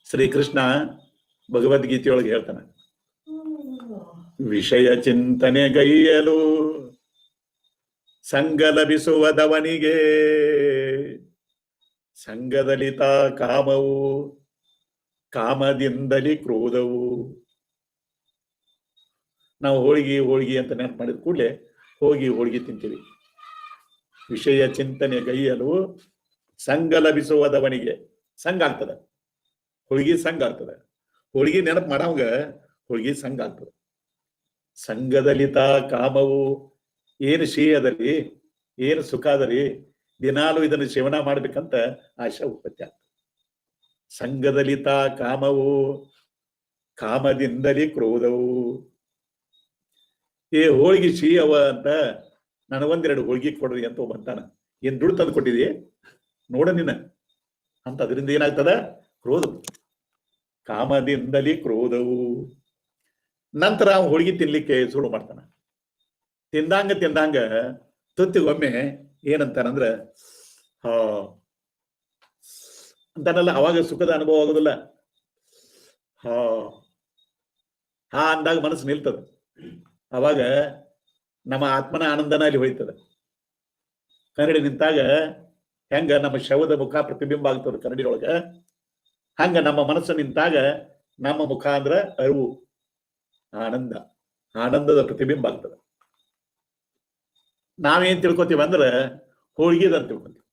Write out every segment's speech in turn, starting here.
ಶ್ರೀಕೃಷ್ಣ ಭಗವದ್ಗೀತೆಯೊಳಗೆ ಹೇಳ್ತಾನೆ, ವಿಷಯ ಚಿಂತನೆಗೈಯಲು ಸಂಗ ಲಭಿಸುವದವನಿಗೆ ಸಂಗದಲಿತ ಕಾಮವು, ಕಾಮದಿಂದಲಿ ಕ್ರೋಧವು. ನಾವು ಹೋಳಿಗೆ ಅಂತ ನೆನಪು ಮಾಡಿದ ಕೂಡಲೇ ಹೋಳಿಗೆ ತಿಂತೀವಿ. ವಿಷಯ ಚಿಂತನೆಗೈಯಲು ಸಂಗ ಲಭಿಸುವದವನಿಗೆ, ಸಂಘ ಆಗ್ತದೆ ಹೋಳಿಗೆ, ಸಂಘ ಆಗ್ತದೆ ಹೋಳಿಗೆ ನೆನಪು ಮಾಡವಂಗ ಹೋಳಿಗೆ ಸಂಘ ಆಗ್ತದೆ. ಸಂಘದಲಿತ ಕಾಮವು, ಏನು ಸಿಹಿ ಅದರಿ, ಏನು ಸುಖ ಅದರಿ, ದಿನಾಲು ಇದನ್ನು ಸೇವನ ಮಾಡ್ಬೇಕಂತ ಆಶೆ ಉತ್ಪತ್ತಿ ಆಗ್ತದೆ. ಸಂಘದಲಿತ ಕಾಮವು, ಕಾಮದಿಂದಲೇ ಕ್ರೋಧವು. ಏ ಹೋಳಿಗೆ ಸಿಹಿ ಅವ ಅಂತ ನನಗೊಂದೆರಡು ಹೋಳಿಗೆ ಕೊಡ್ರಿ ಅಂತ ಬಂತಾನ. ಏನ್ ದುಡ್ಡು ತಂದು ಕೊಟ್ಟಿದಿ ನೋಡ ನೀನ ಅಂತ. ಅದರಿಂದ ಏನಾಗ್ತದ? ಕ್ರೋಧ. ಕಾಮದಿಂದಲೇ ಕ್ರೋಧವು. ನಂತರ ಅವನು ಹೋಳಿಗೆ ತಿನ್ಲಿಕ್ಕೆ ಶುರು ಮಾಡ್ತಾನ. ತಿಂದಂಗ ತುತ್ತಿಗೊಮ್ಮೆ ಏನಂತಾನಂದ್ರ ಹಾ ಅಂತಾನಲ್ಲ, ಅವಾಗ ಸುಖದ ಅನುಭವ ಆಗೋದಿಲ್ಲ. ಹಾ ಅಂದಾಗ ಮನಸ್ಸು ನಿಲ್ತದ. ಅವಾಗ ನಮ್ಮ ಆತ್ಮನ ಆನಂದನ ಅಲ್ಲಿ ಹೋಯ್ತದ. ಕನ್ನಡಿ ನಿಂತಾಗ ಹೆಂಗ ನಮ್ಮ ಶವದ ಮುಖ ಪ್ರತಿಬಿಂಬ ಆಗ್ತದ ಕನ್ನಡಿ ಒಳಗ, ಹಂಗ ನಮ್ಮ ಮನಸ್ಸು ನಿಂತಾಗ ನಮ್ಮ ಮುಖ ಅಂದ್ರ ಅರಿವು, ಆನಂದ, ಆನಂದದ ಪ್ರತಿಬಿಂಬ ಆಗ್ತದ. ನಾವೇನ್ ತಿಳ್ಕೊತೀವಿ ಅಂದ್ರ ಹೋಳಿಗೆದ ಅಂತ ತಿಳ್ಕೊತೀವಿ.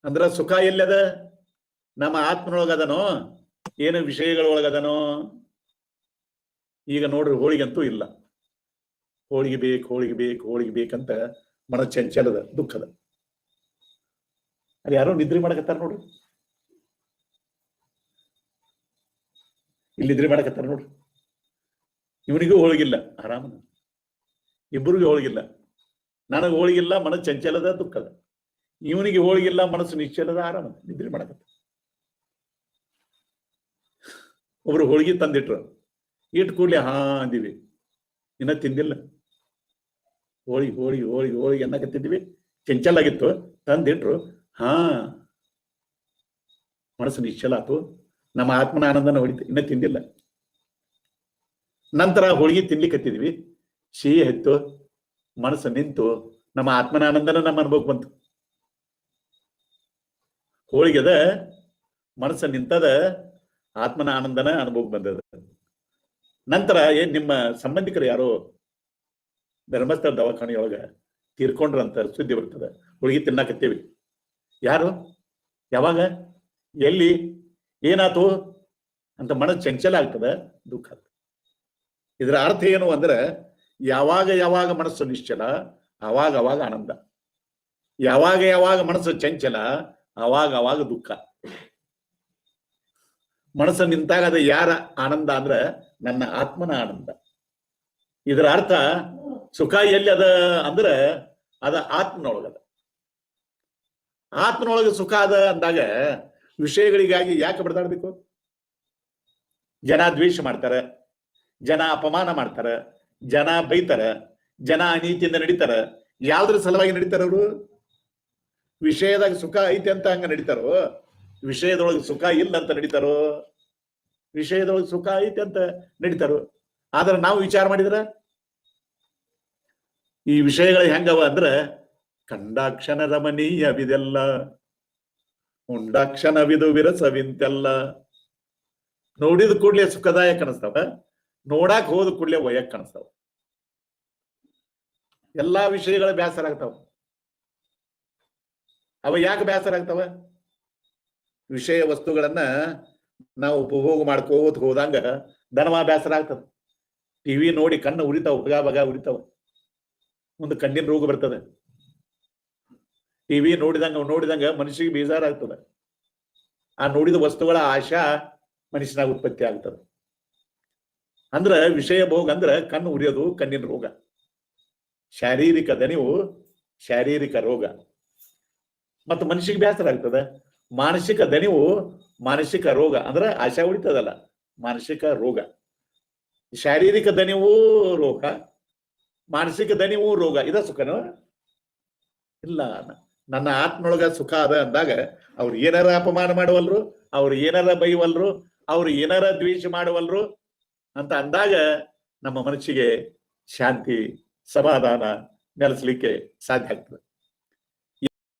ಅಂದ್ರ ಸುಖ ಎಲ್ಲದ? ನಮ್ಮ ಆತ್ಮನೊಳಗದನೋ ಏನು ವಿಷಯಗಳೊಳಗದನೋ? ಈಗ ನೋಡ್ರಿ ಹೋಳಿಗಂತೂ ಇಲ್ಲ. ಹೋಳಿಗೆ ಬೇಕಂತ ಮನ ಚಂಚಲದ, ದುಃಖದ. ಅಲ್ಲಿ ಯಾರೋ ನಿದ್ರೆ ಮಾಡಕತ್ತಾರ ನೋಡ್ರಿ, ಇಲ್ಲಿ ನಿದ್ರೆ ಮಾಡಕತ್ತಾರ ನೋಡ್ರಿ. ಇವನಿಗೂ ಹೋಳಿಗಿಲ್ಲ, ಆರಾಮನ. ಇಬ್ಬರಿಗೂ ಹೋಳಿಗಿಲ್ಲ. ನನಗೆ ಹೋಳಿಗಿಲ್ಲ, ಮನ ಚಂಚಲದ, ದುಃಖದ. ಇವನಿಗೆ ಹೋಳಿಗಿಲ್ಲ, ಮನಸ್ಸು ನಿಶ್ಚಲದ, ಆರಾಮದ, ನಿದ್ರೆ ಮಾಡಕತ್ತ. ಒಬ್ರು ಹೋಳಿಗೆ ತಂದಿಟ್ರು, ಇಟ್ಟು ಕೂಡ್ಲೆ ಹಾ ಅಂದಿವಿ, ಇನ್ನ ತಿಂದಿಲ್ಲ. ಹೋಳಿಗೆ ಅನ್ನಕತ್ತಿದ್ವಿ, ಚಂಚಲ ಆಗಿತ್ತು, ತಂದಿಟ್ರು, ಹಾ ಮನಸ್ಸು ನಿಶ್ಚಲ ಆತು, ನಮ್ಮ ಆತ್ಮನ ಆನಂದನ ಹೊಡಿತು, ಇನ್ನ ತಿಂದಿಲ್ಲ. ನಂತರ ಹೋಳಿಗೆ ತಿನ್ಲಿಕ್ಕತ್ತಿದ್ವಿ, ಸಿಹಿ ಹೆತ್ತು, ಮನಸ್ಸು ನಿಂತು, ನಮ್ಮ ಆತ್ಮನ ಆನಂದನ ನಮ್ಮ ಅನುಭವಕ್ಕೆ ಬಂತು. ಹೋಳಿಗೆದ ಮನಸ್ಸು ನಿಂತದ, ಆತ್ಮನ ಆನಂದನ ಅನುಭವಕ್ಕೆ ಬಂದದ. ನಂತರ ನಿಮ್ಮ ಸಂಬಂಧಿಕರು ಯಾರೋ ಧರ್ಮಸ್ಥಳ ದವಾಖಾನೆಯೊಳಗ ತೀರ್ಕೊಂಡ್ರಂತ ಸುದ್ದಿ ಬರ್ತದೆ. ಹೋಳಿಗೆ ತಿನ್ನಾಕತ್ತೀವಿ, ಯಾರು, ಯಾವಾಗ, ಎಲ್ಲಿ, ಏನಾತು ಅಂತ ಮನಸ್ಸು ಚಂಚಲ ಆಗ್ತದ, ದುಃಖ ಆಗ್ತದೆ. ಇದರ ಅರ್ಥ ಏನು ಅಂದ್ರೆ, ಯಾವಾಗ ಮನಸ್ಸು ನಿಶ್ಚಲ ಅವಾಗ ಆನಂದ, ಯಾವಾಗ ಮನಸ್ಸು ಚಂಚಲ ಅವಾಗ ದುಃಖ. ಮನಸ್ಸು ನಿಂತಾಗ ಅದು ಯಾರ ಆನಂದ ಅಂದ್ರೆ ನನ್ನ ಆತ್ಮನ ಆನಂದ. ಇದರ ಅರ್ಥ ಸುಖ ಎಲ್ಲಿ ಅದ ಅಂದ್ರೆ ಅದ ಆತ್ಮನೊಳಗದ. ಆತ್ಮನೊಳಗೆ ಸುಖ ಅದ ಅಂದಾಗ ವಿಷಯಗಳಿಗಾಗಿ ಯಾಕೆ ಬಡದಾಡ್ಬೇಕು? ಜನ ದ್ವೇಷ ಮಾಡ್ತಾರ, ಜನ ಅಪಮಾನ ಮಾಡ್ತಾರ, ಜನ ಬೈತಾರ, ಜನ ಅನೀತಿಯಿಂದ ನಡೀತಾರ. ಯಾವ್ದ್ರ ಸಲುವಾಗಿ ನಡೀತಾರ ಅವರು? ವಿಷಯದಾಗ ಸುಖ ಐತೆ ಅಂತ ಹಂಗ ನಡೀತಾರೋ? ವಿಷಯದೊಳಗೆ ಸುಖ ಇಲ್ಲ ಅಂತ ನಡೀತಾರೋ? ವಿಷಯದೊಳಗೆ ಸುಖ ಐತೆ ಅಂತ ನಡೀತಾರೋ? ಆದ್ರೆ ನಾವು ವಿಚಾರ ಮಾಡಿದ್ರ ಈ ವಿಷಯಗಳು ಹೆಂಗವ ಅಂದ್ರ, ಕಂಡಾಕ್ಷಣ ರಮಣೀಯವಿದೆಲ್ಲ, ಉಂಡಾಕ್ಷಣವಿದು ವಿರಸವಿಂತೆಲ್ಲ. ನೋಡಿದ ಕೂಡ್ಲೆ ಸುಖದಾಯಕ ಕಾಣಿಸ್ತಾವ, ನೋಡಾಕ್ ಹೋದ ಕೂಡ್ಲೆ ವಯಕ್ ಕಾಣಿಸ್ತಾವ. ಎಲ್ಲಾ ವಿಷಯಗಳ ಬೇಸರ ಆಗ್ತಾವ. ಅವ ಯಾಕೆ ಬೇಸರ ಆಗ್ತಾವ? ವಿಷಯ ವಸ್ತುಗಳನ್ನ ನಾವು ಉಪಭೋಗ ಮಾಡ್ಕೋತ ಹೋದಂಗ ದನವ ಬೇಸರ ಆಗ್ತದ. ಟಿವಿ ನೋಡಿ ಕಣ್ಣು ಉರಿತಾವ, ಬಗ ಉರಿತಾವ, ಒಂದು ಕಣ್ಣಿನ ರೋಗ ಬರ್ತದೆ. ಟಿವಿ ನೋಡಿದಂಗ ಮನುಷ್ಯಗೆ ಬೇಜಾರಾಗ್ತದೆ. ಆ ನೋಡಿದ ವಸ್ತುಗಳ ಆಶಾ ಮನುಷ್ಯನಾಗ ಉತ್ಪತ್ತಿ ಆಗ್ತದೆ. ಅಂದ್ರ ವಿಷಯ ಭೋಗ ಅಂದ್ರ ಕಣ್ಣು ಉರಿಯೋದು, ಕಣ್ಣಿನ ರೋಗ. ಶಾರೀರಿಕ ದಣಿವು ಶಾರೀರಿಕ ರೋಗ. ಮತ್ತು ಮನುಷ್ಯಗೆ ಬೇಸರ ಆಗ್ತದೆ. ಮಾನಸಿಕ ದಣಿವು ಮಾನಸಿಕ ರೋಗ. ಅಂದ್ರೆ ಆಶಾ ಉಳಿತದಲ್ಲ, ಮಾನಸಿಕ ರೋಗ. ಶಾರೀರಿಕ ದಣಿವು ರೋಗ, ಮಾನಸಿಕ ದಣಿವು ರೋಗ. ಇದ ಸುಖನೋ? ಇಲ್ಲ. ನನ್ನ ಆತ್ಮೊಳಗ ಸುಖ ಅದ ಅಂದಾಗ ಅವ್ರು ಏನಾರ ಅಪಮಾನ ಮಾಡುವಲ್ರು, ಅವ್ರು ಏನಾರ ಬೈವಲ್ರು, ಅವ್ರು ಏನಾರ ದ್ವೇಷ ಮಾಡುವಲ್ರು ಅಂತ ಅಂದಾಗ ನಮ್ಮ ಮನಸ್ಸಿಗೆ ಶಾಂತಿ, ಸಮಾಧಾನ ನೆಲೆಸಲಿಕ್ಕೆ ಸಾಧ್ಯ ಆಗ್ತದೆ.